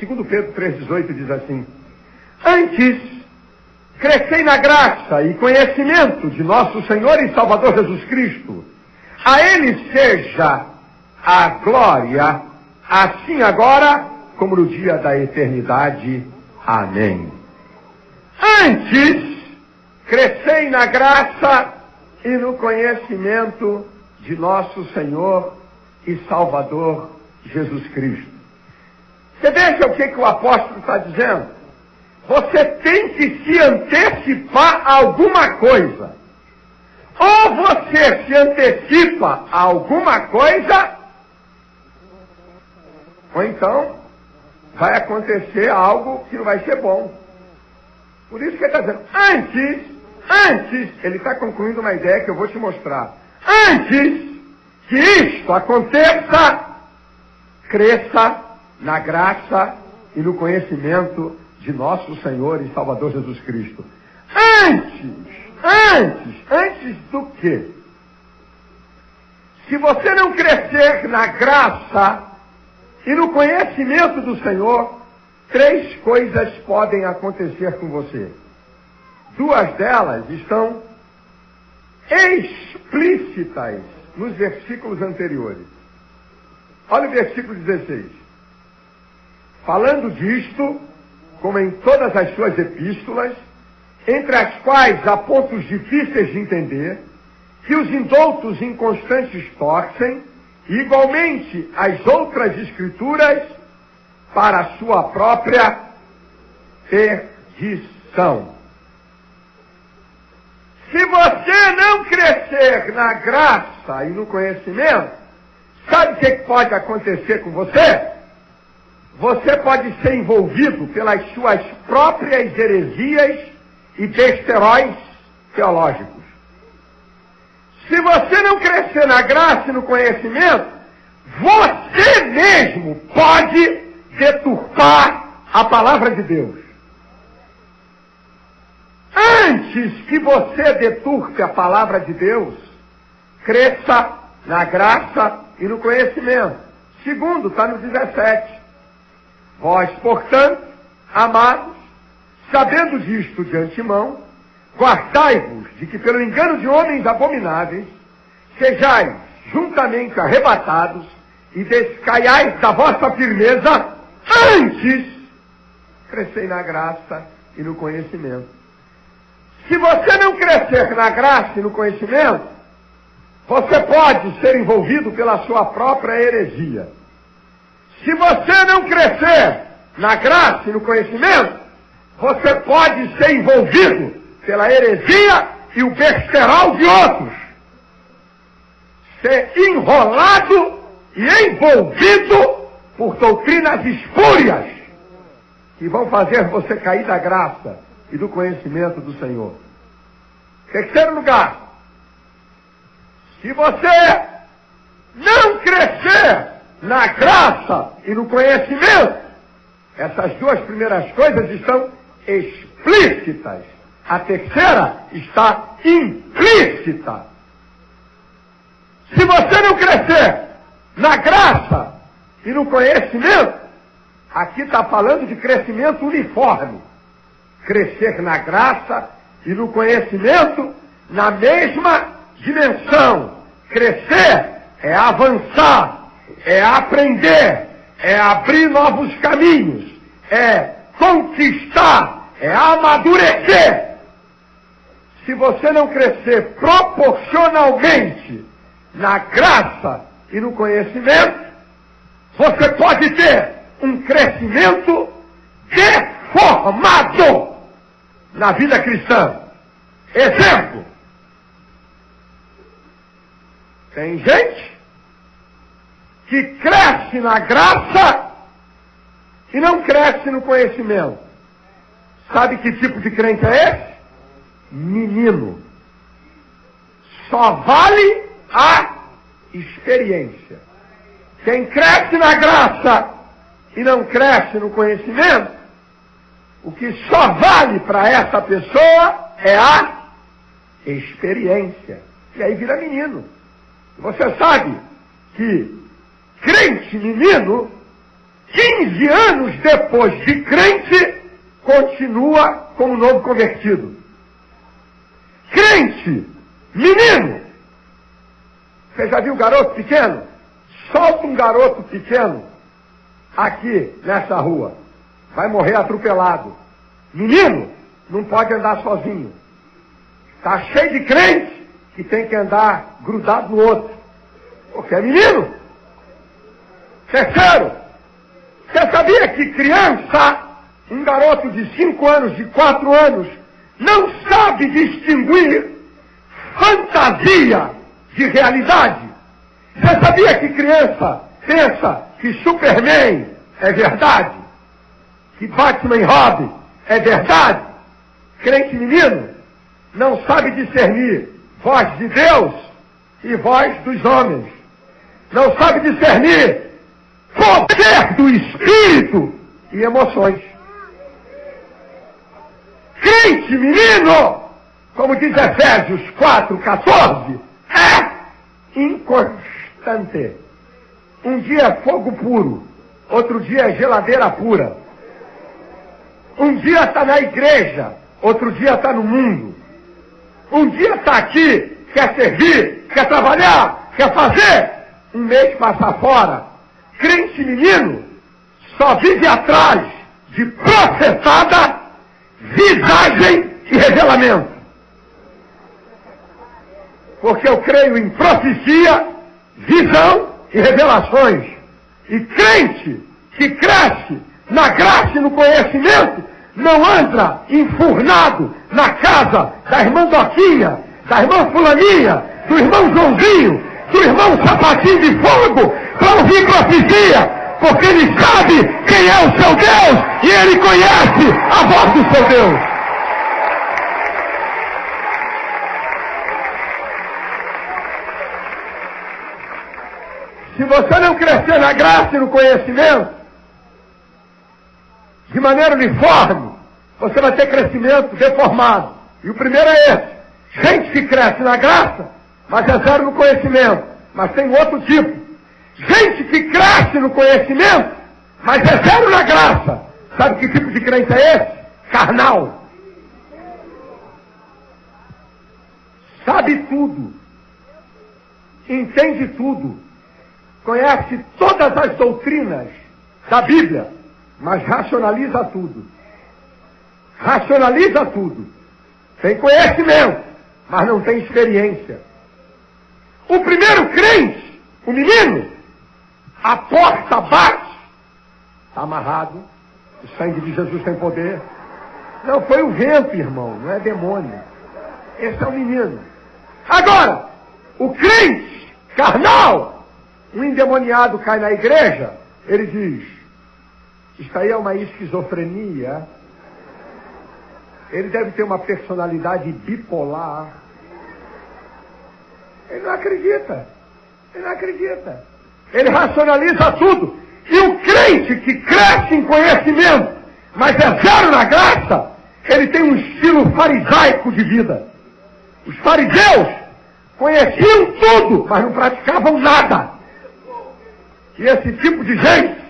2 Pedro 3,18 diz assim: antes, crescei na graça e conhecimento de nosso Senhor e Salvador Jesus Cristo. A Ele seja a glória, assim agora como no dia da eternidade. Amém. Antes, crescei na graça e no conhecimento de nosso Senhor e Salvador Jesus Cristo. Você veja o que o apóstolo está dizendo? Você tem que se antecipar a alguma coisa. Ou você se antecipa a alguma coisa, ou então vai acontecer algo que não vai ser bom. Por isso que ele está dizendo, antes, ele está concluindo uma ideia que eu vou te mostrar. Antes que isto aconteça, cresça na graça e no conhecimento de nosso Senhor e Salvador Jesus Cristo. Antes do quê? Se você não crescer na graça e no conhecimento do Senhor, 3 coisas podem acontecer com você. 2 delas estão explícitas nos versículos anteriores. Olha o versículo 16. Falando disto, como em todas as suas epístolas, entre as quais há pontos difíceis de entender, que os indoutos inconstantes torcem, e igualmente as outras escrituras, para a sua própria perdição. Se você não crescer na graça e no conhecimento, sabe o que pode acontecer com você? Você pode ser envolvido pelas suas próprias heresias e besteróis teológicos. Se você não crescer na graça e no conhecimento, você mesmo pode deturpar a palavra de Deus. Antes que você deturpe a palavra de Deus, cresça na graça e no conhecimento. Segundo, está no 17. Vós, portanto, amados, sabendo disto de antemão, guardai-vos de que pelo engano de homens abomináveis, sejais juntamente arrebatados e descaiais da vossa firmeza, antes crescei na graça e no conhecimento. Se você não crescer na graça e no conhecimento, você pode ser envolvido pela sua própria heresia. Se você não crescer na graça e no conhecimento, você pode ser envolvido pela heresia e o besterol de outros. Ser enrolado e envolvido por doutrinas espúrias que vão fazer você cair da graça e do conhecimento do Senhor. Terceiro lugar, se você não crescer na graça e no conhecimento, essas 2 primeiras coisas estão explícitas. A terceira está implícita. Se você não crescer na graça e no conhecimento, aqui está falando de crescimento uniforme. Crescer na graça e no conhecimento na mesma dimensão. Crescer é avançar, é aprender, é abrir novos caminhos, é conquistar, é amadurecer. Se você não crescer proporcionalmente na graça e no conhecimento, você pode ter um crescimento deformado na vida cristã. Exemplo: tem gente que cresce na graça e não cresce no conhecimento. Sabe que tipo de crente é esse? Menino. Só vale a experiência. Quem cresce na graça e não cresce no conhecimento, o que só vale para essa pessoa é a experiência. E aí vira menino. Você sabe que crente menino 15 anos depois de crente, continua como novo convertido. Crente, menino. Você já viu garoto pequeno? Solta um garoto pequeno aqui nessa rua. Vai morrer atropelado. Menino, não pode andar sozinho. Está cheio de crente que tem que andar grudado no outro. Porque é menino. Terceiro, você sabia que criança, um garoto de 5 anos, de 4 anos, não sabe distinguir fantasia de realidade? Você sabia que criança pensa que Superman é verdade? Que Batman e Robin é verdade? Crente menino não sabe discernir voz de Deus e voz dos homens. Não sabe discernir poder do Espírito e emoções. Crente menino, como diz Efésios 4:14, é inconstante. Um dia é fogo puro, outro dia é geladeira pura. Um dia está na igreja, outro dia está no mundo. Um dia está aqui, quer servir, quer trabalhar, quer fazer. Um mês passa fora. Crente menino só vive atrás de processada, visagem e revelamento. Porque eu creio em profecia, visão e revelações. E crente que cresce na graça e no conhecimento não anda enfurnado na casa da irmã Doquinha, da irmã Fulaninha, do irmão Joãozinho, do irmão Sapatinho de Fogo, para ouvir profecia, porque ele sabe quem é o seu Deus e ele conhece a voz do seu Deus. Se você não crescer na graça e no conhecimento, de maneira uniforme, você vai ter crescimento deformado. E o primeiro é esse. Gente que cresce na graça, mas é zero no conhecimento. Mas tem outro tipo. Gente que cresce no conhecimento, mas é zero na graça. Sabe que tipo de crente é esse? Carnal. Sabe tudo. Entende tudo. Conhece todas as doutrinas da Bíblia, mas racionaliza tudo. Racionaliza tudo. Tem conhecimento, mas não tem experiência. O primeiro crente, o menino, a porta bate, está amarrado, o sangue de Jesus tem poder. Não foi o vento, irmão, não é demônio. Esse é o menino. Agora, o crente carnal, um endemoniado cai na igreja, ele diz, isso aí é uma esquizofrenia. Ele deve ter uma personalidade bipolar. Ele não acredita. Ele não acredita. Ele racionaliza tudo. E o crente que cresce em conhecimento, mas é zero na graça, ele tem um estilo farisaico de vida. Os fariseus conheciam tudo, mas não praticavam nada. E esse tipo de gente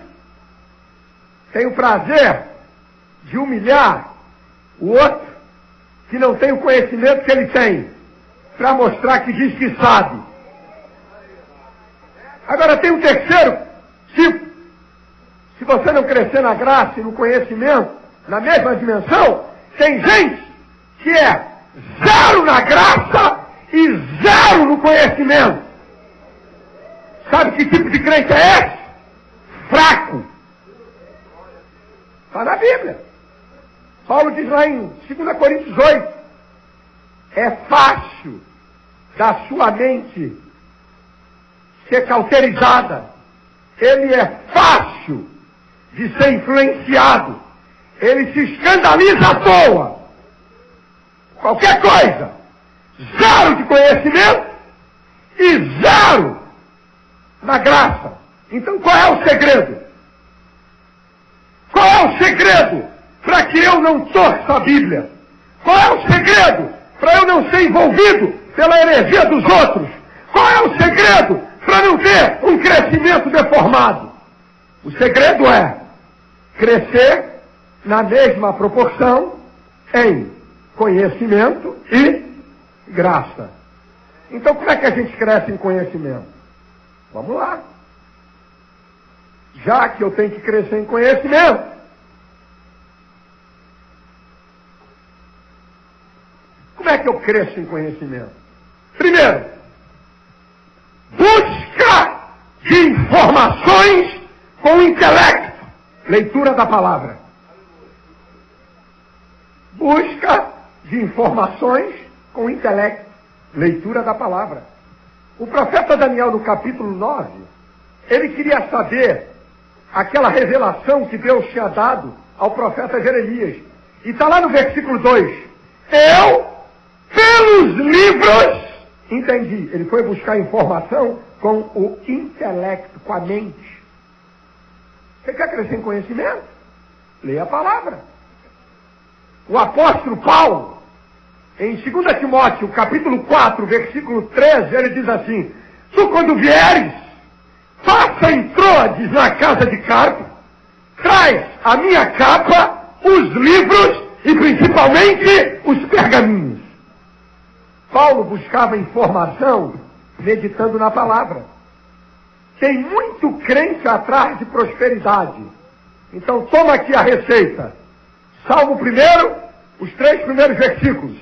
tem o prazer de humilhar o outro que não tem o conhecimento que ele tem, para mostrar que diz que sabe. Agora tem um terceiro tipo. Se você não crescer na graça e no conhecimento, na mesma dimensão, tem gente que é zero na graça e zero no conhecimento. Sabe que tipo de crente é esse? Fraco. Está na Bíblia. Paulo diz lá em 2 Coríntios 8, é fácil da sua mente ser cauterizada. Ele é fácil de ser influenciado. Ele se escandaliza à toa. Qualquer coisa. Zero de conhecimento e zero na graça. Então qual é o segredo? Qual é o segredo para que eu não torça a Bíblia? Qual é o segredo para eu não ser envolvido pela heresia dos outros? Qual é o segredo para não ter um crescimento deformado? O segredo é crescer na mesma proporção em conhecimento e graça. Então, como é que a gente cresce em conhecimento? Vamos lá. Já que eu tenho que crescer em conhecimento, como é que eu cresço em conhecimento? Primeiro, busca de informações com intelecto. Leitura da palavra. Busca de informações com intelecto. Leitura da palavra. O profeta Daniel, no capítulo 9, ele queria saber aquela revelação que Deus tinha dado ao profeta Jeremias. E está lá no versículo 2. Eu, pelos livros, entendi. Ele foi buscar informação com o intelecto, com a mente. Você quer crescer em conhecimento? Leia a palavra. O apóstolo Paulo, em 2 Timóteo, capítulo 4, versículo 13, ele diz assim: tu quando vieres, passa em Troades na casa de Carpo, traz a minha capa, os livros e principalmente os pergaminhos. Paulo buscava informação meditando na palavra. Tem muito crente atrás de prosperidade. Então toma aqui a receita. Salmo 1, os 3 primeiros versículos.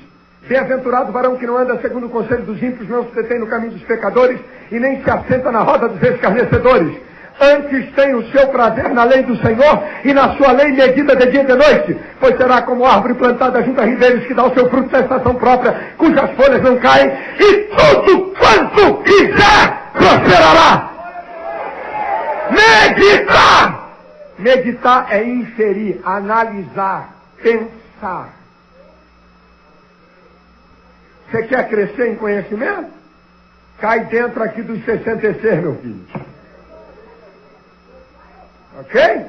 Bem-aventurado o varão que não anda segundo o conselho dos ímpios, não se detém no caminho dos pecadores e nem se assenta na roda dos escarnecedores. Antes tem o seu prazer na lei do Senhor e na sua lei medita de dia e de noite. Pois será como árvore plantada junto a ribeiros que dá o seu fruto na estação própria, cujas folhas não caem, e tudo quanto quiser prosperará. Meditar! Meditar é inferir, analisar, pensar. Você quer crescer em conhecimento? Cai dentro aqui dos 66, meu filho. Ok?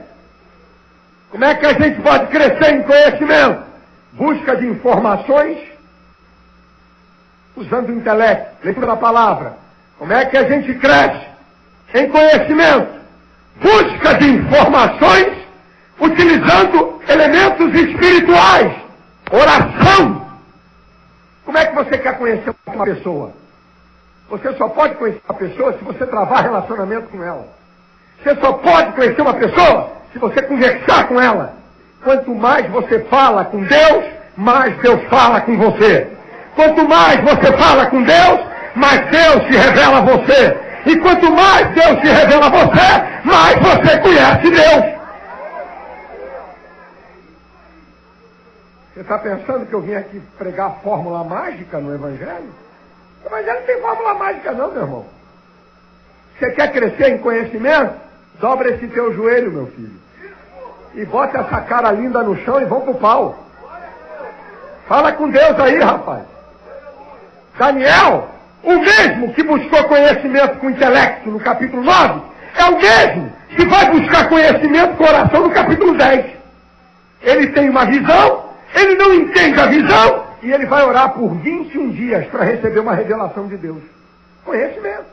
Como é que a gente pode crescer em conhecimento? Busca de informações, usando o intelecto, leitura da palavra. Como é que a gente cresce em conhecimento? Busca de informações, utilizando elementos espirituais. Oração. Como é que você quer conhecer uma pessoa? Você só pode conhecer uma pessoa se você travar relacionamento com ela. Você só pode conhecer uma pessoa se você conversar com ela. Quanto mais você fala com Deus, mais Deus fala com você. Quanto mais você fala com Deus, mais Deus se revela a você. E quanto mais Deus se revela a você, mais você conhece Deus. Você está pensando que eu vim aqui pregar fórmula mágica no Evangelho? O Evangelho não tem fórmula mágica não, meu irmão. Você quer crescer em conhecimento? Dobra esse teu joelho, meu filho. E bota essa cara linda no chão e vamos pro pau. Fala com Deus aí, rapaz. Daniel, o mesmo que buscou conhecimento com intelecto no capítulo 9, é o mesmo que vai buscar conhecimento com oração no capítulo 10. Ele tem uma visão, ele não entende a visão, e ele vai orar por 21 dias para receber uma revelação de Deus. Conhecimento.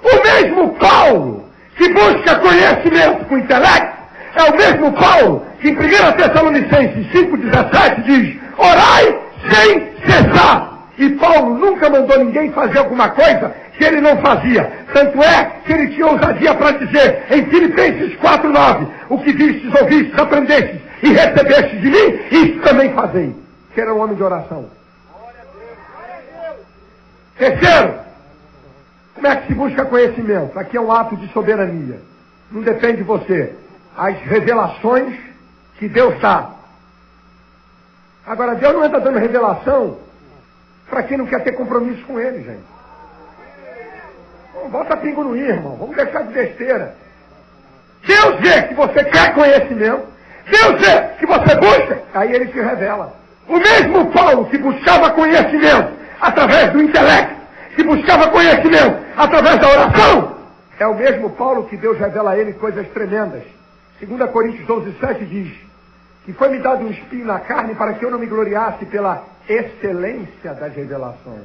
O mesmo Paulo que busca conhecimento com intelecto, é o mesmo Paulo que em 1 Tessalonicenses 5,17 diz: orai sem cessar. E Paulo nunca mandou ninguém fazer alguma coisa que ele não fazia. Tanto é que ele tinha ousadia para dizer em Filipenses 4,9: o que vistes, ouvistes, aprendestes e recebestes de mim, isso também fazei. Que era um homem de oração. Terceiro, como é que se busca conhecimento? Aqui é um ato de soberania. Não depende de você. As revelações que Deus dá. Agora, Deus não está dando revelação para quem não quer ter compromisso com Ele, gente. Não bota pingo no i, irmão. Vamos deixar de besteira. Deus vê que você quer conhecimento. Deus vê que você busca. Aí Ele se revela. O mesmo Paulo que buscava conhecimento através do intelecto, que buscava conhecimento através da oração, é o mesmo Paulo que Deus revela a ele coisas tremendas. 2 Coríntios 12,7 diz que foi-me dado um espinho na carne para que eu não me gloriasse pela excelência das revelações.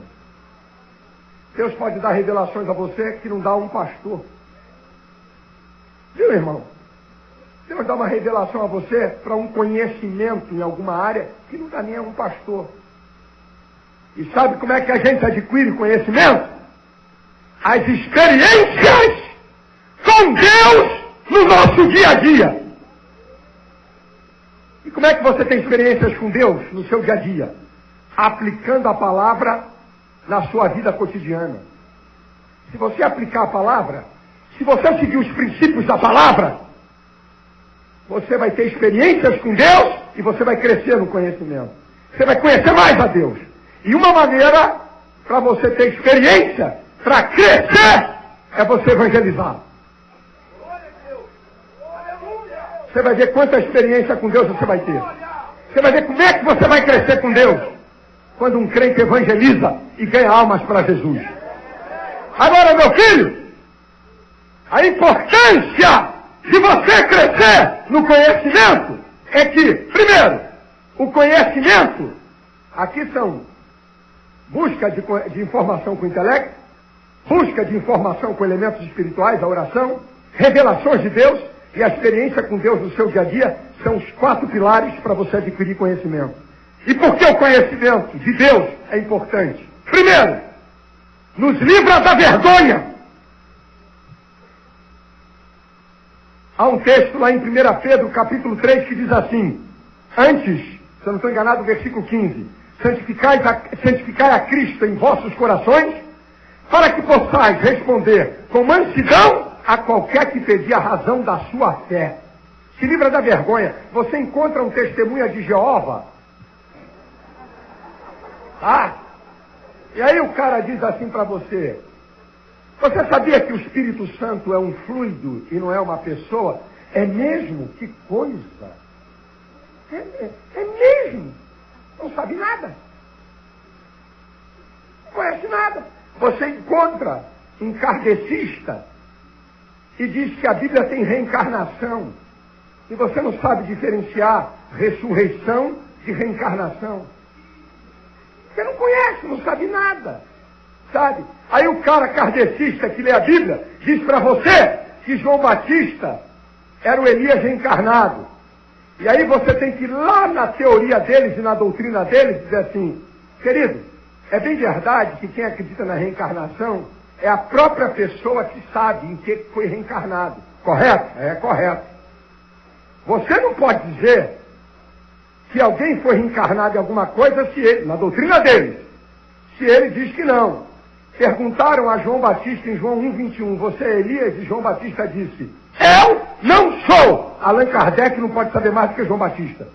Deus pode dar revelações a você que não dá um pastor. Viu, irmão? Deus dá uma revelação a você para um conhecimento em alguma área que não dá nem a um pastor. E sabe como é que a gente adquire conhecimento? As experiências com Deus no nosso dia a dia. E como é que você tem experiências com Deus no seu dia a dia? Aplicando a palavra na sua vida cotidiana. Se você aplicar a palavra, se você seguir os princípios da palavra, você vai ter experiências com Deus e você vai crescer no conhecimento. Você vai conhecer mais a Deus. E uma maneira para você ter experiência, para crescer, é você evangelizar. Você vai ver quanta experiência com Deus você vai ter. Você vai ver como é que você vai crescer com Deus. Quando um crente evangeliza e ganha almas para Jesus. Agora, meu filho, a importância de você crescer no conhecimento é que, primeiro, o conhecimento, aqui são busca de informação com o intelecto, busca de informação com elementos espirituais, a oração, revelações de Deus e a experiência com Deus no seu dia a dia, são os 4 pilares para você adquirir conhecimento. E por que o conhecimento de Deus é importante? Primeiro, nos livra da vergonha. Há um texto lá em 1 Pedro, capítulo 3, que diz assim, antes, se eu não estou enganado, versículo 15, santificai a Cristo em vossos corações, para que possais responder com mansidão a qualquer que pedir a razão da sua fé. Se livra da vergonha. Você encontra um testemunha de Jeová, e aí o cara diz assim para você, você sabia que o Espírito Santo é um fluido e não é uma pessoa? É mesmo? Que coisa! É mesmo? Não sabe nada. Não conhece nada. Você encontra um kardecista e diz que a Bíblia tem reencarnação. E você não sabe diferenciar ressurreição de reencarnação. Você não conhece, não sabe nada. Sabe? Aí o cara kardecista que lê a Bíblia diz para você que João Batista era o Elias reencarnado. E aí você tem que ir lá na teoria deles e na doutrina deles dizer assim, querido, é bem verdade que quem acredita na reencarnação é a própria pessoa que sabe em que foi reencarnado. Correto? É correto. Você não pode dizer que alguém foi reencarnado em alguma coisa se ele, na doutrina deles, se ele diz que não. Perguntaram a João Batista em João 1,21, você é Elias? E João Batista disse, eu não sou! Allan Kardec não pode saber mais do que João Batista.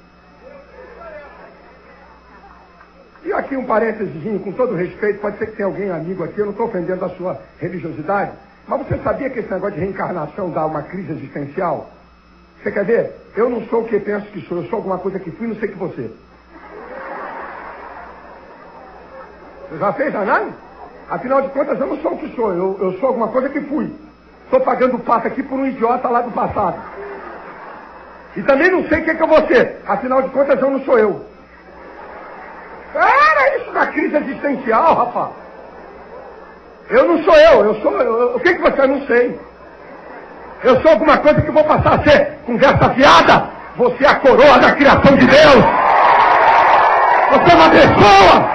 E aqui um parênteses, com todo respeito, pode ser que tenha alguém amigo aqui, eu não estou ofendendo a sua religiosidade, mas você sabia que esse negócio de reencarnação dá uma crise existencial? Você quer ver? Eu não sou o que penso que sou, eu sou alguma coisa que fui, não sei que você. Você já fez análise? Afinal de contas, eu não sou o que sou, eu sou alguma coisa que fui. Estou pagando pato aqui por um idiota lá do passado. E também não sei o que é que eu vou ser. Afinal de contas, eu não sou eu. Era isso na crise existencial, rapaz. Eu não sou eu, o que você? Eu não sei. Eu sou alguma coisa que vou passar a ser conversa fiada. Você é a coroa da criação de Deus. Você é uma pessoa.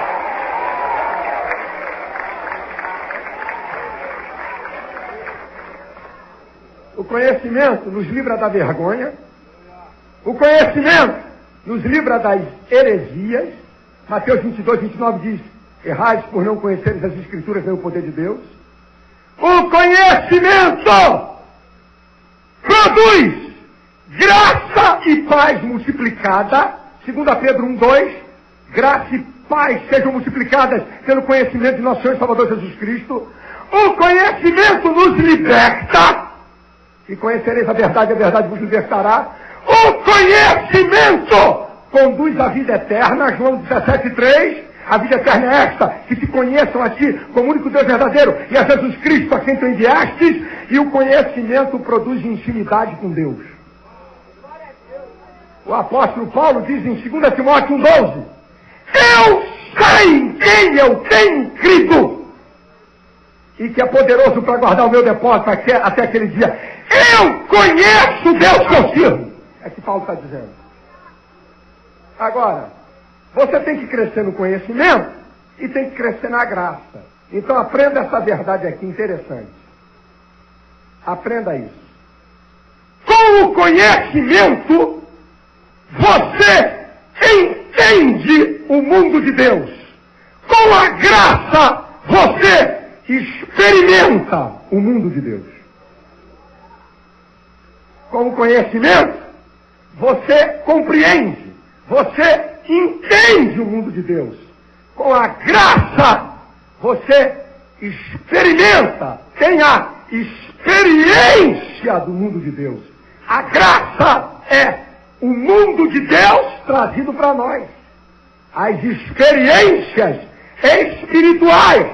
O conhecimento nos livra da vergonha. O conhecimento nos livra das heresias. Mateus 22, 29 diz, errais por não conheceres as Escrituras nem o poder de Deus. O conhecimento produz graça e paz multiplicada. 2 Pedro 1:2, graça e paz sejam multiplicadas pelo conhecimento de nosso Senhor e Salvador Jesus Cristo. O conhecimento nos liberta. E conhecereis a verdade vos libertará. O conhecimento conduz à vida eterna. João 17:3. A vida eterna é esta, que te conheçam a ti como único Deus verdadeiro e a Jesus Cristo a quem tu enviastes. E o conhecimento produz intimidade com Deus. O apóstolo Paulo diz em 2 Timóteo 1:12, eu sei em quem eu tenho crido e que é poderoso para guardar o meu depósito até aquele dia. Eu conheço o Deus que eu sirvo. é que Paulo está dizendo. Agora, você tem que crescer no conhecimento e tem que crescer na graça. Então aprenda essa verdade aqui, interessante. Aprenda isso. Com o conhecimento, você entende o mundo de Deus. Com a graça, você experimenta o mundo de Deus. Com o conhecimento, você compreende, você entende o mundo de Deus. Com a graça, você experimenta, tem a experiência do mundo de Deus. A graça é o mundo de Deus trazido para nós. As experiências espirituais.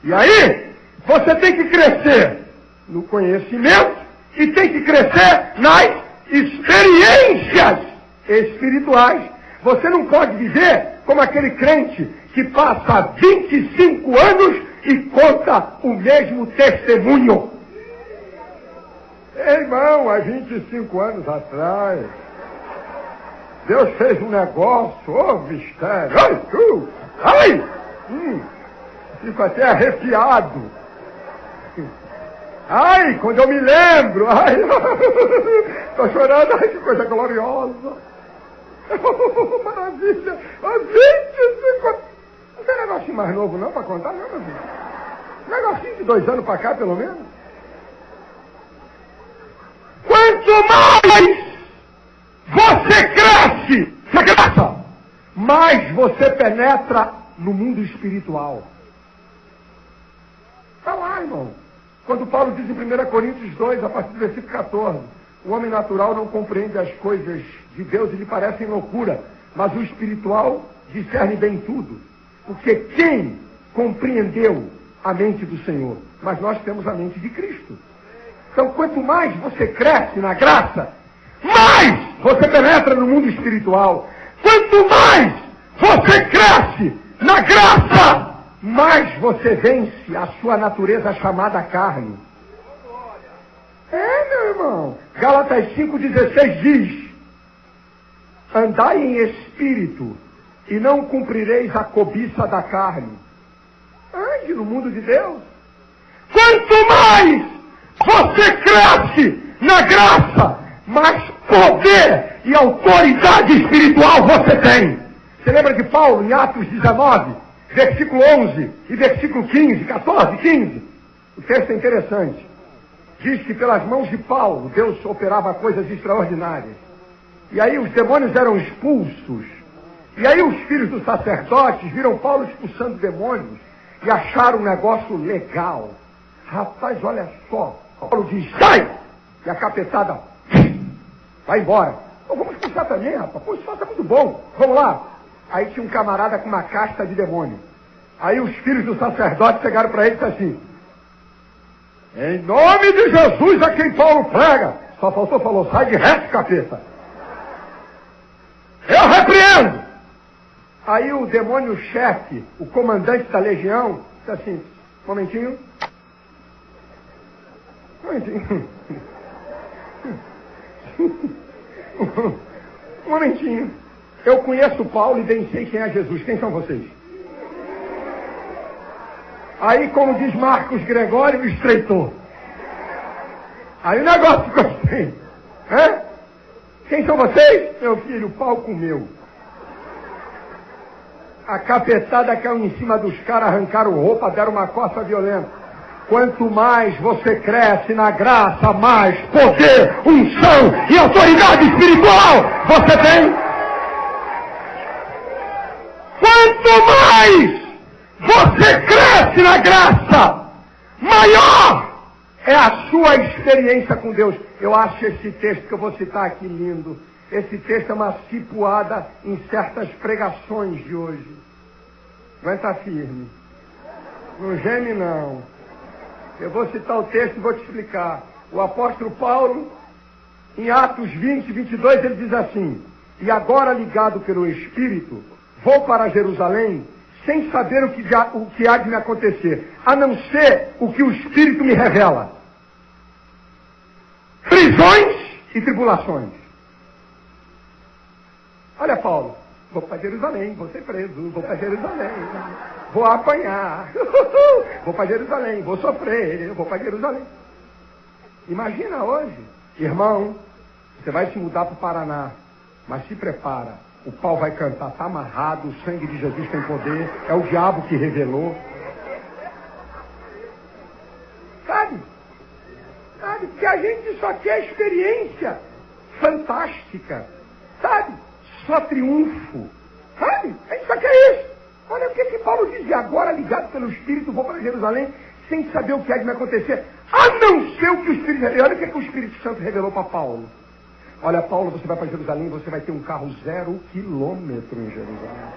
E aí, você tem que crescer no conhecimento e tem que crescer nas experiências espirituais. Você não pode viver como aquele crente que passa 25 anos e conta o mesmo testemunho. Irmão, há 25 anos atrás, Deus fez um negócio, mistério, fico até arrepiado. Quando eu me lembro, estou chorando, que coisa gloriosa. Maravilha, há 25 anos. Não tem negocinho mais novo não para contar, não, meu filho? Negocinho de 2 anos para cá, pelo menos. Quanto mais você cresce na graça, mais você penetra no mundo espiritual. Está lá, irmão. Quando Paulo diz em 1 Coríntios 2, a partir do versículo 14, o homem natural não compreende as coisas de Deus e lhe parecem loucura, mas o espiritual discerne bem tudo. Porque quem compreendeu a mente do Senhor? Mas nós temos a mente de Cristo. Então, quanto mais você cresce na graça, mais você penetra no mundo espiritual. Quanto mais você cresce na graça, mais você vence a sua natureza chamada carne. Meu irmão. Gálatas 5,16 diz: andai em espírito e não cumprireis a cobiça da carne. Ande no mundo de Deus. Quanto mais você cresce na graça, mais poder e autoridade espiritual você tem. Você lembra de Paulo, em Atos 19, versículo 11 e versículo 15, 14, 15? O texto é interessante. Diz que pelas mãos de Paulo, Deus operava coisas extraordinárias. E aí os demônios eram expulsos. E aí os filhos dos sacerdotes viram Paulo expulsando demônios e acharam um negócio legal. Rapaz, olha só. Paulo diz, sai! E a capetada vai embora. Vamos expulsar também, rapaz. Pô, isso é muito bom. Vamos lá. Aí tinha um camarada com uma casta de demônio. Aí os filhos do sacerdote chegaram para ele e disseram assim: em nome de Jesus a quem Paulo prega. Só falou, sai de reto, capeta. Eu repreendo. Aí o demônio-chefe, o comandante da legião, disse assim: um momentinho. Um momentinho. Eu conheço Paulo e bem sei quem é Jesus. Quem são vocês? Aí, como diz Marcos Gregório, estreitou. Aí o negócio ficou assim. Quem são vocês? Meu filho, o pau comeu. A capetada caiu em cima dos caras, arrancaram roupa, deram uma coça violenta. Quanto mais você cresce na graça, mais poder, unção e autoridade espiritual você tem. Quanto mais você cresce na graça, maior é a sua experiência com Deus. Eu acho esse texto que eu vou citar aqui lindo. Esse texto é uma cipuada em certas pregações de hoje. Aguenta firme. Não geme não. Eu vou citar o texto e vou te explicar. O apóstolo Paulo, em Atos 20, 22, ele diz assim: e agora, ligado pelo Espírito, vou para Jerusalém, sem saber o que há de me acontecer, a não ser o que o Espírito me revela. Prisões e tribulações. Olha, Paulo, vou para Jerusalém, vou ser preso, vou para Jerusalém, vou apanhar, vou para Jerusalém, vou sofrer, vou para Jerusalém. Imagina hoje, irmão, você vai se mudar para o Paraná, mas se prepara, o pau vai cantar, está amarrado, o sangue de Jesus tem poder, é o diabo que revelou. Sabe? Sabe? Porque a gente só quer experiência fantástica, sabe? Só triunfo, sabe? A gente só quer isso. Olha o que Paulo dizia, agora ligado pelo Espírito, vou para Jerusalém, sem saber o que há de me acontecer, a não ser o que o Espírito revelou. Olha o que o Espírito Santo revelou para Paulo. Olha, Paulo, você vai para Jerusalém, você vai ter um carro 0 quilômetro em Jerusalém.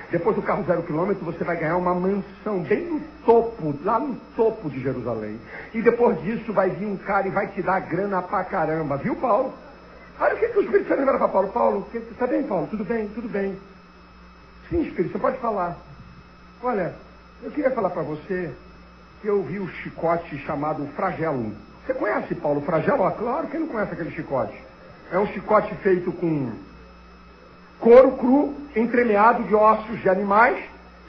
Depois do carro 0 quilômetro, você vai ganhar uma mansão bem no topo, lá no topo de Jerusalém. E depois disso vai vir um cara e vai te dar grana pra caramba, viu, Paulo? Olha o que o Espírito Santo lembra para Paulo. Paulo, tá bem, Paulo? Tudo bem, tudo bem. Sim, Espírito, você pode falar. Olha, eu queria falar para você que eu vi o chicote chamado flagelo. Você conhece, Paulo, flagelo? Ah, claro, quem não conhece aquele chicote? É um chicote feito com couro cru, entremeado de ossos de animais,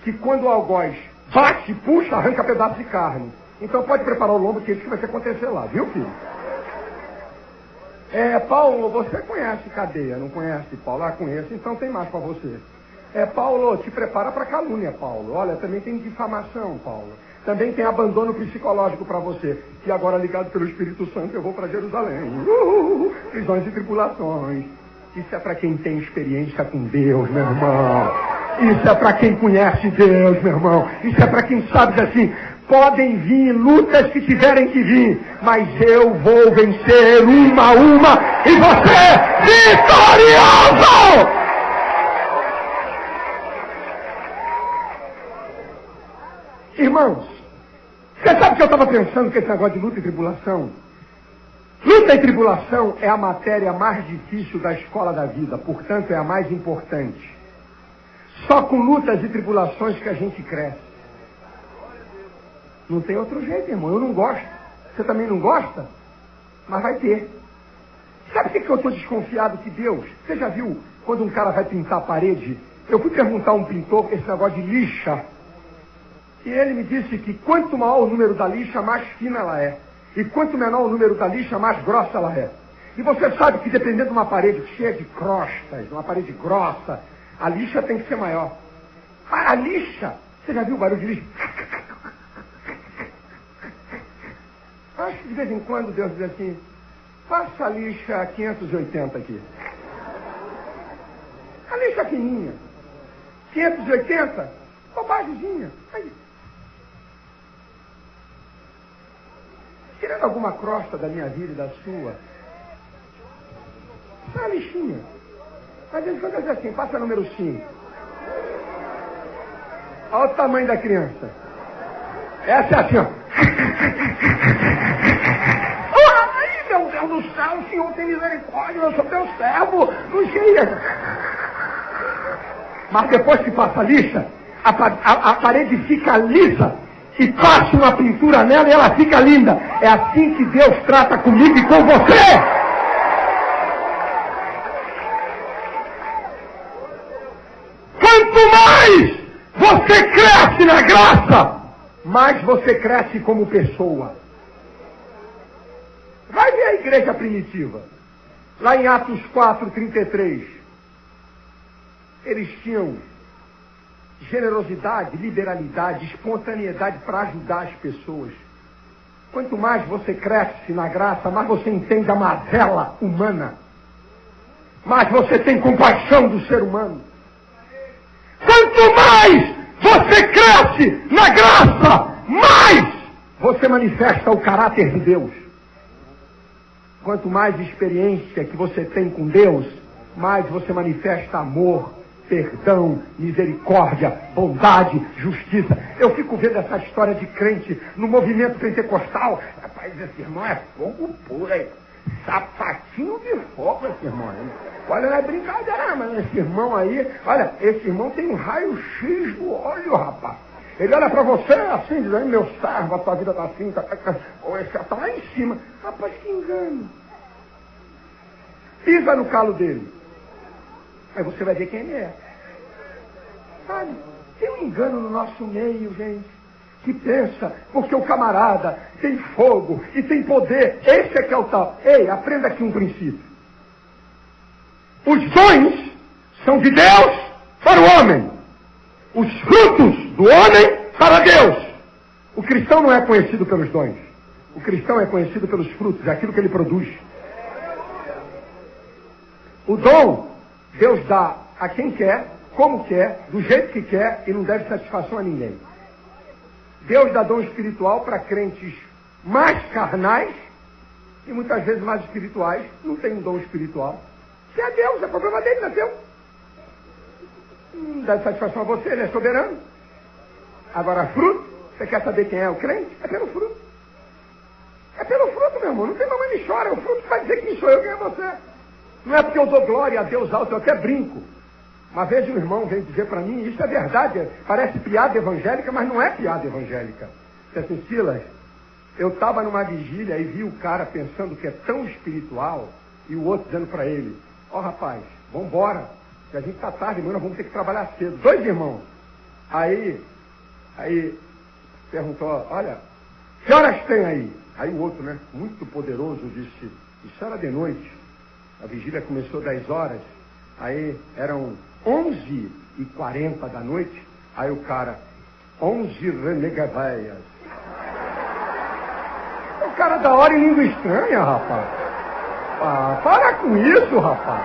que quando o algoz bate, puxa, arranca pedaço de carne. Então pode preparar o lombo, que é isso que vai acontecer lá, viu, filho? Paulo, você conhece cadeia, não conhece, Paulo? Ah, conheço, então tem mais para você. Paulo, te prepara para calúnia, Paulo. Olha, também tem difamação, Paulo. Também tem abandono psicológico para você. E agora, ligado pelo Espírito Santo, eu vou para Jerusalém. Prisões e tribulações. Isso é para quem tem experiência com Deus, meu irmão. Isso é para quem conhece Deus, meu irmão. Isso é para quem sabe que assim, podem vir lutas que tiverem que vir, mas eu vou vencer uma a uma e você vitorioso! Irmãos, você sabe que eu estava pensando que esse negócio de luta e tribulação? Luta e tribulação é a matéria mais difícil da escola da vida, portanto é a mais importante. Só com lutas e tribulações que a gente cresce. Não tem outro jeito, irmão. Eu não gosto. Você também não gosta? Mas vai ter. Sabe o que eu estou desconfiado que Deus? Você já viu quando um cara vai pintar a parede? Eu fui perguntar a um pintor esse negócio de lixa. E ele me disse que quanto maior o número da lixa, mais fina ela é. E quanto menor o número da lixa, mais grossa ela é. E você sabe que dependendo de uma parede cheia de crostas, uma parede grossa, a lixa tem que ser maior. A lixa, você já viu o barulho de lixa? Acho que de vez em quando Deus diz assim, passa a lixa 580 aqui. A lixa fininha. 580, bobagemzinha. Tirando alguma crosta da minha vida e da sua, é uma lixinha. Mas ele vai dizer assim, passa número 5. Olha o tamanho da criança. Essa é assim, ó. Ai, meu Deus do céu, o Senhor tem misericórdia, eu sou teu servo, não sei. Mas depois que passa a lixa, a parede fica lisa e passa uma pintura nela e ela fica linda. É assim que Deus trata comigo e com você. Quanto mais você cresce na graça, mais você cresce como pessoa. Vai ver a igreja primitiva. Lá em Atos 4:33. Eles tinham generosidade, liberalidade, espontaneidade para ajudar as pessoas. Quanto mais você cresce na graça, mais você entende a mazela humana. Mais você tem compaixão do ser humano. Quanto mais você cresce na graça, mais você manifesta o caráter de Deus. Quanto mais experiência que você tem com Deus, mais você manifesta amor, perdão, misericórdia, bondade, justiça. Eu fico vendo essa história de crente no movimento pentecostal. Rapaz, esse irmão é fogo puro, hein? Sapatinho de fogo, esse irmão aí. Olha, não é brincadeira, mas esse irmão aí, olha, esse irmão tem um raio-x do olho, rapaz. Ele olha pra você assim, diz, meu servo, a tua vida tá assim, ou esse tá lá em cima. Rapaz, que engano. Pisa no calo dele. Aí você vai ver quem ele é. Sabe? Tem um engano no nosso meio, gente, que pensa, porque o camarada tem fogo e tem poder, esse é que é o tal. Ei, aprenda aqui um princípio. Os dons são de Deus para o homem. Os frutos do homem para Deus. O cristão não é conhecido pelos dons. O cristão é conhecido pelos frutos, é aquilo que ele produz. O dom, Deus dá a quem quer, como quer, do jeito que quer, e não deve satisfação a ninguém. Deus dá dom espiritual para crentes mais carnais e muitas vezes mais espirituais. Não tem um dom espiritual. Se é Deus, é problema dele, não é teu. Não dá satisfação a você, ele é soberano. Agora, fruto, você quer saber quem é o crente? É pelo fruto. É pelo fruto, meu irmão. Não tem mamãe nem chora. O fruto vai dizer quem sou eu, quem é você. Não é porque eu dou glória a Deus alto, eu até brinco. Uma vez um irmão veio dizer para mim, isso é verdade, parece piada evangélica, mas não é piada evangélica. Disse assim, Silas, eu estava numa vigília e vi o cara pensando que é tão espiritual, e o outro dizendo para ele, ó rapaz, vambora, que a gente está tarde, nós vamos ter que trabalhar cedo. Dois irmãos. Aí perguntou, olha, que horas tem aí? Aí o outro, né, muito poderoso, disse, isso era de noite. A vigília começou 10 horas, aí eram 11h40 da noite, aí o cara, 11 renegaveias. O cara da hora em língua estranha, rapaz. Ah, para com isso, rapaz.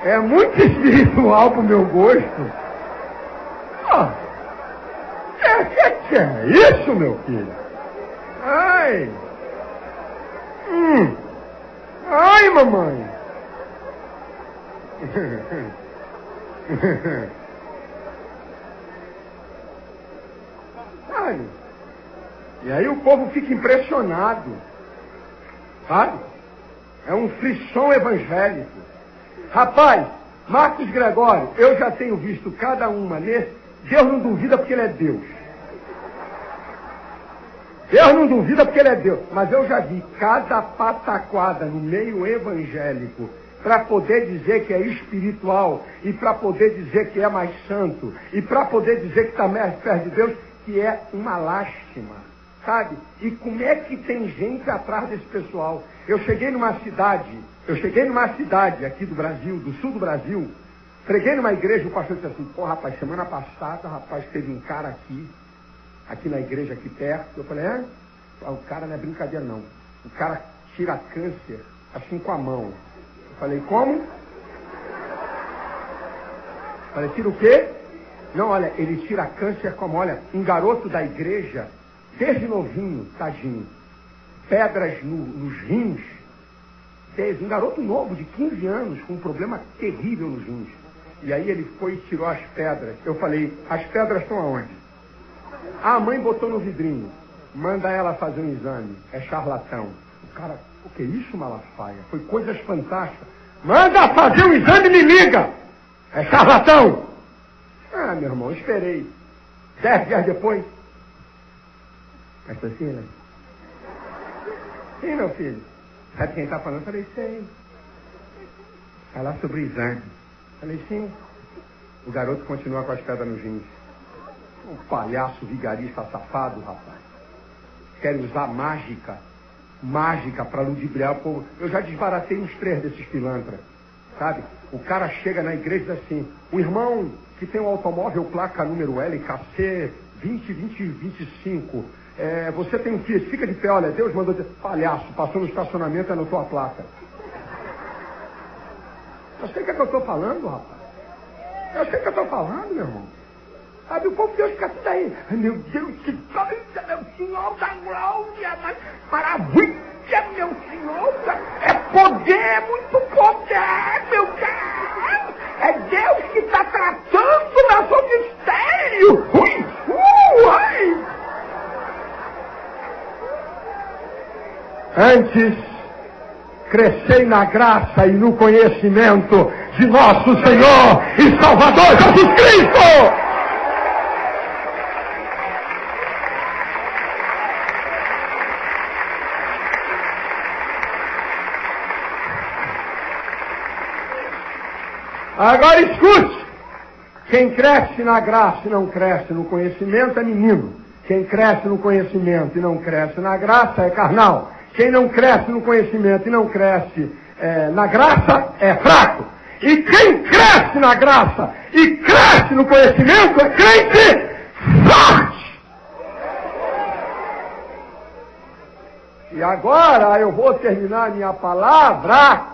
É muito espiritual pro meu gosto. Ah, que é isso, meu filho? Ai! Ai, mamãe! Sabe? E aí o povo fica impressionado. Sabe? É um frisson evangélico. Rapaz, Marcos Gregório, eu já tenho visto cada uma nesse. Deus não duvida porque ele é Deus. Deus não duvida porque ele é Deus. Mas eu já vi cada pataquada no meio evangélico para poder dizer que é espiritual e para poder dizer que é mais santo e para poder dizer que está mais perto de Deus, que é uma lástima, sabe? E como é que tem gente atrás desse pessoal? Eu cheguei numa cidade aqui do Brasil, do sul do Brasil, preguei numa igreja, o pastor disse assim, pô rapaz, semana passada, rapaz, teve um cara aqui na igreja aqui perto. Eu falei, o cara não é brincadeira não. O cara tira câncer assim com a mão. Eu falei, como? Eu falei, tira o quê? Não, olha, ele tira câncer com a mão. Olha, um garoto da igreja, desde novinho, tadinho, pedras nos rins. Um garoto novo, de 15 anos, com um problema terrível nos rins. E aí ele foi e tirou as pedras. Eu falei, as pedras estão aonde? A mãe botou no vidrinho. Manda ela fazer um exame. É charlatão. O cara, o que é isso, Malafaia? Foi coisas fantásticas. Manda fazer um exame e me liga. É charlatão. Ah, meu irmão, esperei. 10 dias depois. Pastor Silas? Sim, meu filho. Sabe quem está falando? Eu falei, sei. Falar sobre o exame. Falei, sim. O garoto continua com as pedras nos rins. Um palhaço vigarista safado, rapaz. Querem usar mágica para ludibriar o povo. Eu já desbaratei uns 3 desses pilantras, sabe? O cara chega na igreja e diz assim, o irmão que tem um automóvel placa número LKC 202025, você tem um Fiat, fica de pé, olha, Deus mandou dizer, palhaço, passou no estacionamento e anotou a placa. Eu sei o que eu estou falando, rapaz. Eu sei o que eu estou falando, meu irmão. Sabe, o povo de Deus fica tudo aí. Meu Deus, que coisa, meu Senhor da glória, maravilha, meu Senhor. É poder, muito poder, meu Deus. É Deus que está tratando no seu mistério. Ai. Antes, crescei na graça e no conhecimento de nosso Senhor e Salvador Jesus Cristo. Agora escute. Quem cresce na graça e não cresce no conhecimento é menino. Quem cresce no conhecimento e não cresce na graça é carnal. Quem não cresce no conhecimento e não cresce na graça é fraco. E quem cresce na graça e cresce no conhecimento é crente forte. E agora eu vou terminar minha palavra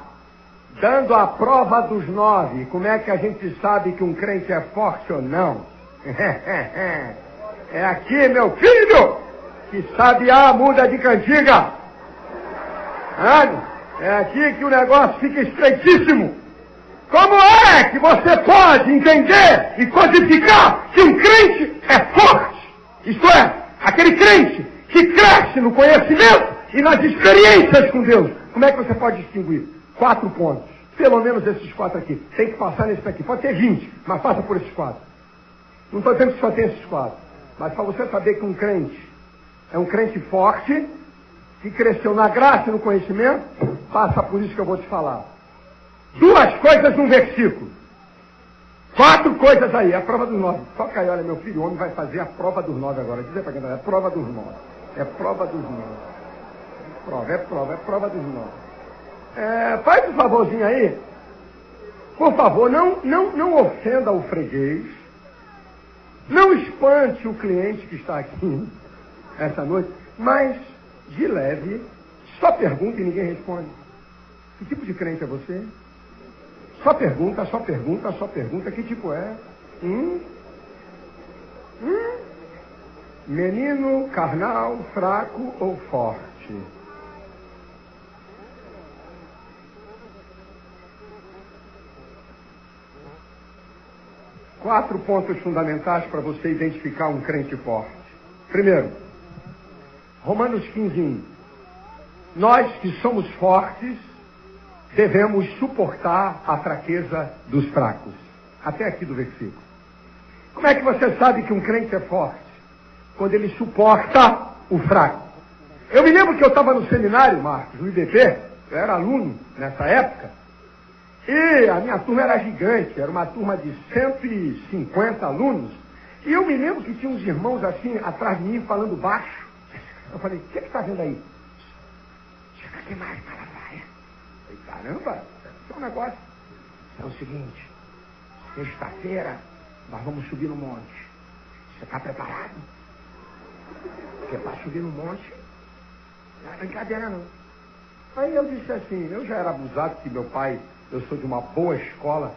dando a prova dos 9. Como é que a gente sabe que um crente é forte ou não? É aqui, meu filho, que sabiá muda de cantiga. É aqui que o negócio fica estreitíssimo. Como é que você pode entender e codificar que um crente é forte? Isto é, aquele crente que cresce no conhecimento e nas experiências com Deus. Como é que você pode distinguir? 4 pontos. Pelo menos esses 4 aqui. Tem que passar nesse daqui. Pode ter 20, mas passa por esses 4. Não estou dizendo que só tem esses 4. Mas para você saber que um crente é um crente forte, que cresceu na graça e no conhecimento, passa por isso que eu vou te falar. 2 coisas num versículo. 4 coisas aí, a prova dos 9. Toca aí, olha, meu filho, o homem vai fazer a prova dos 9 agora. Diz aí pra quem tá, é a prova dos 9. É prova dos 9. É prova dos 9. Faz um favorzinho aí. Por favor, não ofenda o freguês. Não espante o cliente que está aqui essa noite. Mas, de leve, só pergunta e ninguém responde. Que tipo de crente é você? Só pergunta. Que tipo é? Menino, carnal, fraco ou forte? Quatro pontos fundamentais para você identificar um crente forte. Primeiro, Romanos 15:1. Nós que somos fortes devemos suportar a fraqueza dos fracos. Até aqui do versículo. Como é que você sabe que um crente é forte? Quando ele suporta o fraco. Eu me lembro que eu estava no seminário, Marcos, no IBP, eu era aluno nessa época, e a minha turma era gigante, era uma turma de 150 alunos, e eu me lembro que tinha uns irmãos assim, atrás de mim, falando baixo. Eu falei, o que está vendo aí? Chega aqui mais, fala. Falei, caramba, isso é um negócio. É o seguinte, sexta-feira nós vamos subir no monte. Você está preparado? Porque para subir no monte não é brincadeira não. Aí eu disse assim, eu já era abusado, que meu pai, eu sou de uma boa escola,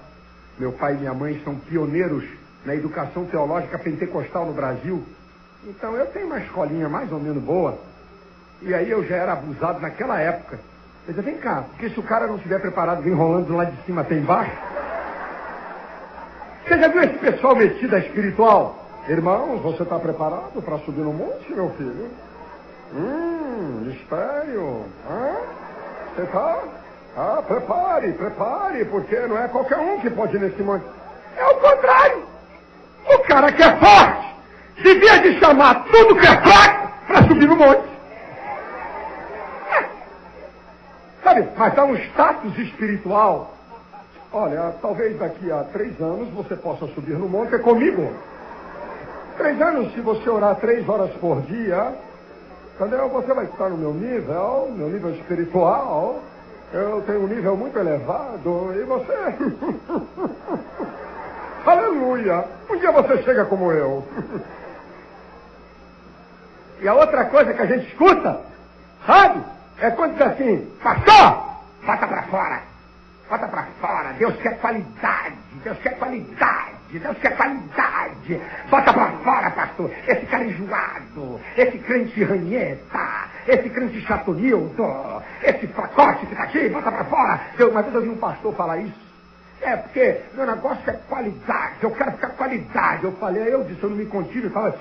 meu pai e minha mãe são pioneiros na educação teológica pentecostal no Brasil, então eu tenho uma escolinha mais ou menos boa, e aí eu já era abusado naquela época. Eu disse, vem cá, porque se o cara não estiver preparado, vem rolando de lá de cima até embaixo. Você já viu esse pessoal metido a espiritual? Irmãos, você está preparado para subir no monte, meu filho? Espério. Você está? Prepare, porque não é qualquer um que pode ir nesse monte. É o contrário. O cara que é forte devia de chamar tudo que é fraco para subir no monte. Sabe, mas dá um status espiritual. Olha, talvez daqui a 3 anos você possa subir no monte comigo. 3 anos, se você orar 3 horas por dia, entendeu? Você vai estar no meu nível espiritual. Eu tenho um nível muito elevado. E você... Aleluia! Um dia você chega como eu. E a outra coisa que a gente escuta, sabe? É quando diz assim, pastor, bota pra fora. Bota pra fora. Deus quer qualidade. Deus quer qualidade. Bota pra fora, pastor. Esse cara enjoado. Esse crente ranheta. Esse crente chatonildo. Esse fracote que tá aqui, bota pra fora. Uma vez eu vi um pastor falar isso. Porque meu negócio é qualidade. Eu quero ficar qualidade. Eu disse, eu não me contive e falei,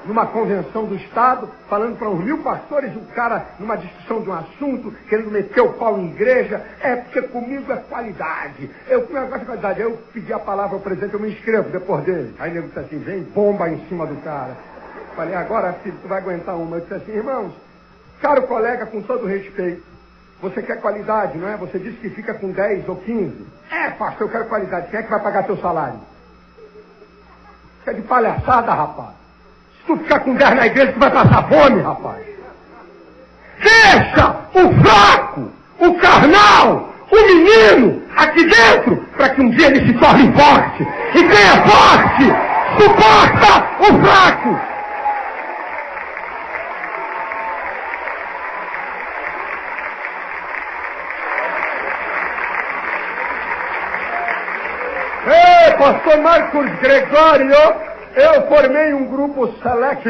numa convenção do Estado, falando para uns 1000 pastores, o cara, numa discussão de um assunto, querendo meter o pau em igreja, porque comigo é qualidade. O negócio é qualidade. Eu pedi a palavra ao presidente, eu me inscrevo depois dele. Aí ele disse assim, vem bomba em cima do cara. Falei, agora filho, tu vai aguentar uma. Eu disse assim, irmãos, caro colega, com todo respeito, Você quer qualidade, não é? Você disse que fica com 10 ou 15. É, pastor, eu quero qualidade. Quem é que vai pagar teu salário? Isso é de palhaçada, rapaz. Se tu ficar com 10 na igreja, tu vai passar fome, rapaz. Deixa o fraco, o carnal, o menino aqui dentro, para que um dia ele se torne forte. E quem é forte, suporta o fraco. Ei, pastor Marcos Gregório, eu formei um grupo selecto.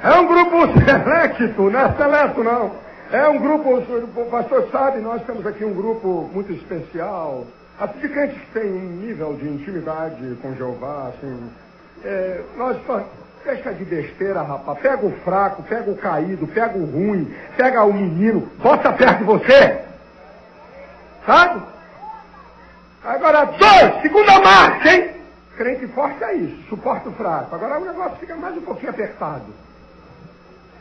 É um grupo selecto, não é seleto não. É um grupo, o pastor sabe, nós temos aqui um grupo muito especial. Assim, de crentes que têm um nível de intimidade com Jeová, assim. Nós só, deixa de besteira, rapaz. Pega o fraco, pega o caído, pega o ruim, pega o menino, bota perto de você. Sabe? Agora, 2, segunda marcha, hein? Crente forte é isso, suporta o fraco. Agora o negócio fica mais um pouquinho apertado.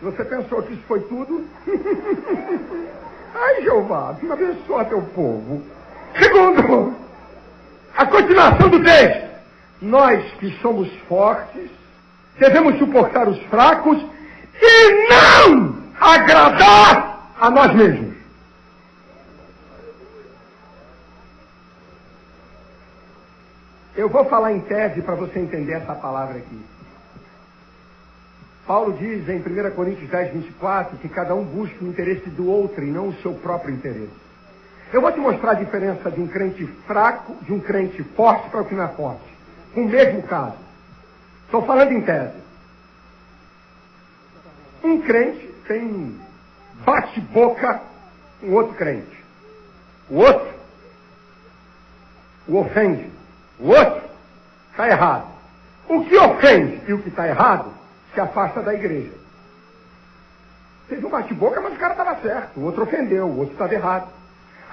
Você pensou que isso foi tudo? Ai, Jeová, me abençoa teu povo. Segundo, a continuação do texto. Nós que somos fortes, devemos suportar os fracos e não agradar a nós mesmos. Eu vou falar em tese para você entender essa palavra aqui. Paulo diz em 1 Coríntios 10, 24, que cada um busca o interesse do outro e não o seu próprio interesse. Eu vou te mostrar a diferença de um crente fraco, de um crente forte para o que não é forte. Com o mesmo caso. Estou falando em tese. Um crente tem bate-boca com outro crente. O outro o ofende. O outro está errado. O que ofende e o que está errado se afasta da igreja. Fez um bate-boca, mas o cara estava certo. O outro ofendeu, o outro estava errado.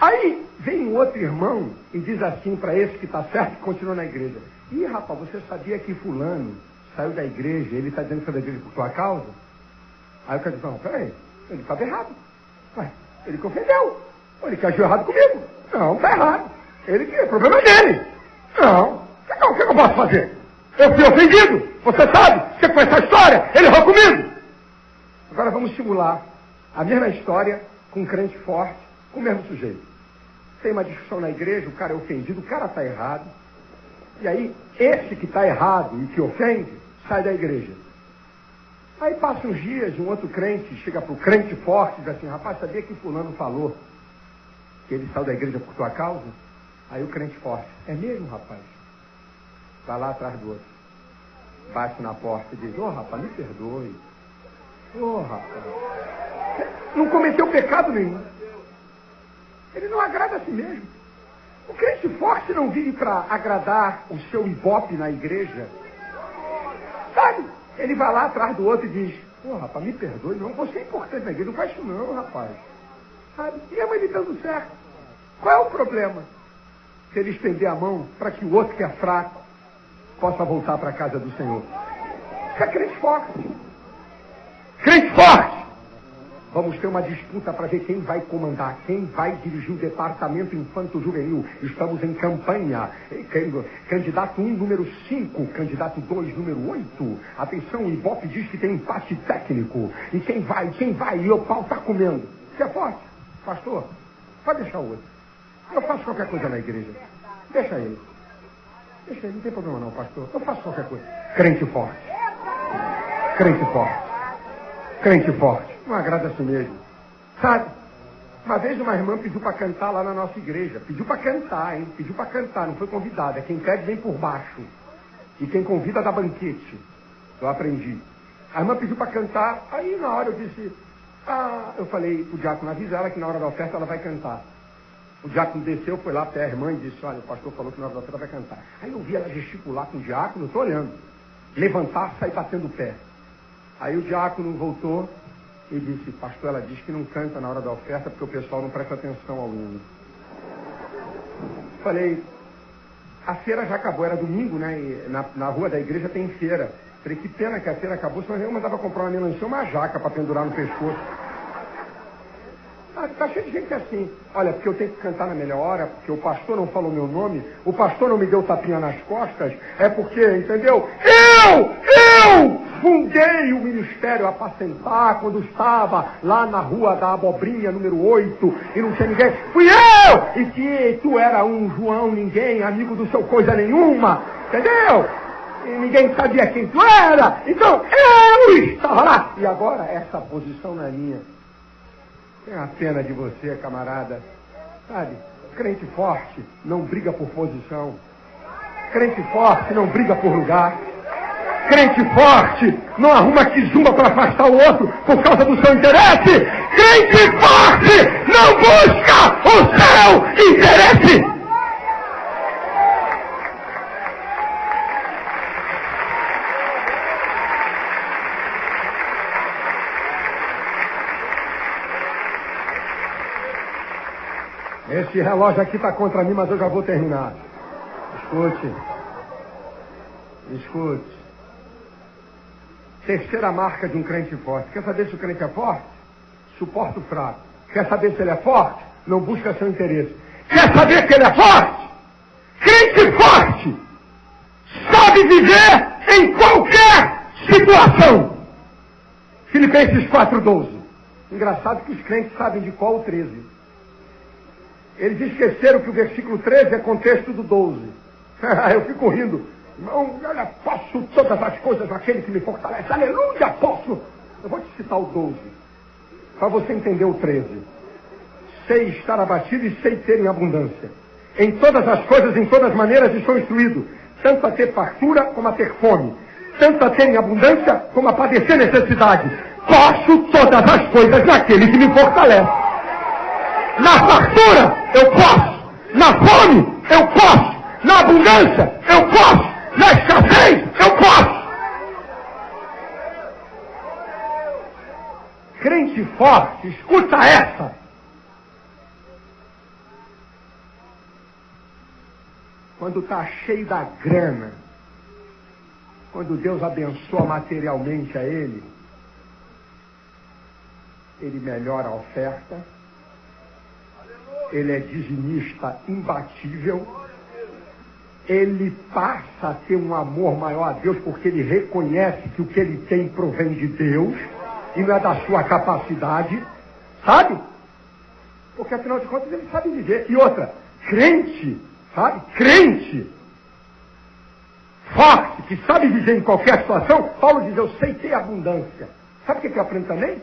Aí vem um outro irmão e diz assim para esse que está certo e continua na igreja. Ih, rapaz, você sabia que fulano saiu da igreja, ele está dizendo que saiu da igreja por tua causa? Aí o cara diz, não, peraí, ele estava errado. Ué, ele que ofendeu. Ele que agiu errado comigo. Não, está errado. Ele que, o problema é dele. Não, o que eu posso fazer? Eu fui ofendido, você sabe, você conhece a história, ele errou comigo. Agora vamos simular a mesma história com um crente forte, com o mesmo sujeito. Tem uma discussão na igreja, o cara é ofendido, o cara está errado. E aí, esse que está errado e que ofende, sai da igreja. Aí passa uns dias, um outro crente chega para o crente forte e diz assim, rapaz, sabia que fulano falou que ele saiu da igreja por tua causa? Aí o crente forte, é mesmo, rapaz? Vai lá atrás do outro. Bate na porta e diz, rapaz, me perdoe. Rapaz. Não cometeu pecado nenhum. Ele não agrada a si mesmo. O crente forte não vive para agradar o seu ibope na igreja. Sabe? Ele vai lá atrás do outro e diz, rapaz, me perdoe, não, você é importante na igreja, não faz isso não, rapaz. Sabe? E a mãe ele dando certo. Qual é o problema? Se ele estender a mão para que o outro que é fraco possa voltar para a casa do Senhor. Isso é crente forte. Crente forte! Vamos ter uma disputa para ver quem vai comandar, quem vai dirigir o departamento infanto-juvenil. Estamos em campanha. Candidato 1, número 5. Candidato 2, número 8. Atenção, o Ibope diz que tem empate técnico. E quem vai? E o pau está comendo. Você é forte? Pastor, pode deixar o outro. Eu faço qualquer coisa na igreja. Deixa ele. Não tem problema não, pastor. Eu faço qualquer coisa. Crente forte. Crente forte. Crente forte. Não agrada a si mesmo. Sabe? Uma vez uma irmã pediu para cantar lá na nossa igreja. Pediu para cantar, hein? Pediu para cantar, não foi convidada. Quem pede vem por baixo. E quem convida dá banquete. Eu aprendi. A irmã pediu para cantar, aí na hora eu disse, eu falei pro diácono, avisa ela que na hora da oferta ela vai cantar. O diácono desceu, foi lá até a irmã e disse, olha, o pastor falou que na hora da oferta vai cantar. Aí eu vi ela gesticular com o diácono, eu estou olhando. Levantar, sair batendo o pé. Aí o diácono voltou e disse, pastor, ela diz que não canta na hora da oferta porque o pessoal não presta atenção ao hino. Falei, a feira já acabou, era domingo, né? E na rua da igreja tem feira. Falei, que pena que a feira acabou, senão eu mandava comprar uma melancia, uma jaca para pendurar no pescoço. Está cheio de gente assim. Olha, porque eu tenho que cantar na melhor hora, porque o pastor não falou meu nome, o pastor não me deu tapinha nas costas, é porque, entendeu? Eu fundei o Ministério Apacentar quando estava lá na Rua da Abobrinha, número 8, e não tinha ninguém. Fui eu! E que tu era um João ninguém, amigo do seu coisa nenhuma, entendeu? E ninguém sabia quem tu era. Então, eu estava lá. E agora, essa posição não é minha. Tenho a pena de você, camarada. Sabe, crente forte não briga por posição. Crente forte não briga por lugar. Crente forte não arruma quizumba para afastar o outro por causa do seu interesse. Crente forte não busca o seu interesse. Esse relógio aqui está contra mim, mas eu já vou terminar. Escute. Terceira marca de um crente forte. Quer saber se o crente é forte? Suporta o fraco. Quer saber se ele é forte? Não busca seu interesse. Quer saber que ele é forte? Crente forte sabe viver em qualquer situação. Filipenses 4:12. Engraçado que os crentes sabem de qual o 13. Eles esqueceram que o versículo 13 é contexto do 12. Eu fico rindo. Irmão, olha, posso todas as coisas daquele que me fortalece. Aleluia, posso. Eu vou te citar o 12. Para você entender o 13. Sei estar abatido e sei ter em abundância. Em todas as coisas, em todas as maneiras, estou instruído. Tanto a ter fartura como a ter fome. Tanto a ter em abundância como a padecer necessidade. Posso todas as coisas naquele que me fortalece. Na fartura, eu posso. Na fome, eu posso. Na abundância, eu posso. Na escassez, eu posso. Crente forte, escuta essa. Quando está cheio da grana, quando Deus abençoa materialmente a ele melhora a oferta. Ele é dizimista imbatível, ele passa a ter um amor maior a Deus, porque ele reconhece que o que ele tem provém de Deus, e não é da sua capacidade, sabe? Porque afinal de contas ele sabe viver. E outra, crente, sabe? Crente, forte, que sabe viver em qualquer situação. Paulo diz, eu sei ter abundância. Sabe o que eu aprendo também?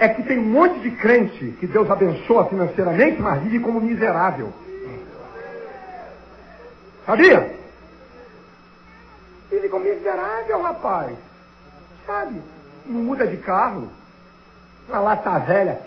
É que tem um monte de crente que Deus abençoa financeiramente, mas vive como miserável. Sabia? Vive como miserável, rapaz. Sabe? Não muda de carro. Uma lata velha.